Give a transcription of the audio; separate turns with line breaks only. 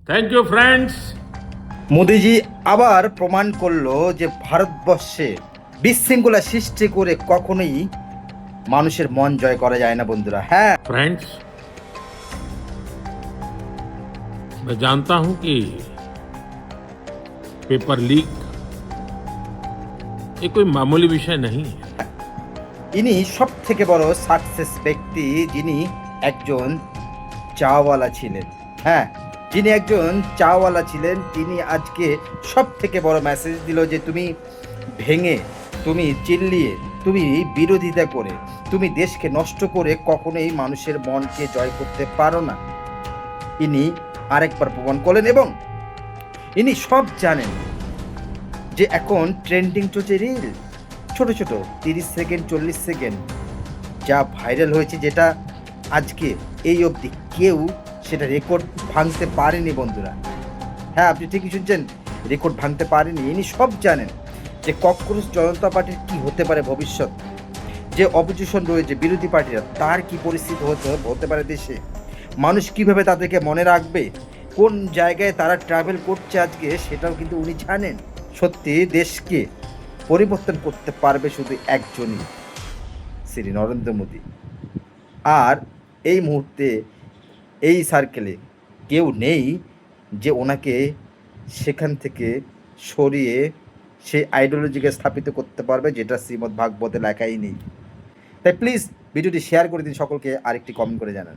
Thank you friends.
মোদিজি আবার প্রমাণ করলো যে ভারতবর্ষে বিশৃঙ্খলা সৃষ্টি করে কখনোই মানুষের মন জয় করা যায় না বন্ধুরা। হ্যাঁ,
फ्रेंड्स, मैं जानता हूं कि पेपर लीक ये कोई मामूली विषय नहीं है।
ইনি সব থেকে বড় সাকসেস ব্যক্তি, যিনি একজন চাওয়ালা ছিলেন। হ্যাঁ, যিনি একজন চাওয়ালা ছিলেন, তিনি আজকে সব থেকে বড় মেসেজ দিল যে তুমি ভেঙে, তুমি চিল্লিয়ে, তুমি বিরোধিতা করে, তুমি দেশকে নষ্ট করে কখনোই মানুষের মনকে জয় করতে পারো না। ইনি আরেকবার প্রমাণ করলেন এবং ইনি সব জানেন যে এখন ট্রেন্ডিং চলছে রিল, ছোট ছোট 30 সেকেন্ড 40 সেকেন্ড যা ভাইরাল হয়েছে, যেটা আজকে এই অবধি কেউ সেটা রেকর্ড ভাঙতে পারেনি বন্ধুরা। হ্যাঁ, আপনি ঠিকই শুনছেন, রেকর্ড ভাঙতে পারেনি। ইনি সব জানেন যে ককরোচ জনতা পার্টির কী হতে পারে ভবিষ্যৎ, যে অপোজিশন রয়েছে বিরোধী পার্টিরা, তার কি পরিস্থিতি হতে পারে দেশে, মানুষ কিভাবে তাদেরকে মনে রাখবে, কোন জায়গায় তারা ট্রাভেল করছে আজকে, সেটাও কিন্তু উনি জানেন। সত্যি দেশকে পরিবর্তন করতে পারবে শুধু একজনই, শ্রী নরেন্দ্র মোদী। আর এই মুহূর্তে এই সার্কেলে কেউ নেই যে ওনাকে সেখান থেকে সরিয়ে সেই আইডিওলজিকে স্থাপিত করতে পারবে, যেটা শ্রীমদ্ ভাগবতে লেখাই নেই। তাই প্লিজ ভিডিওটি শেয়ার করে দিন সকলকে, আরেকটি কমেন্ট করে জানান।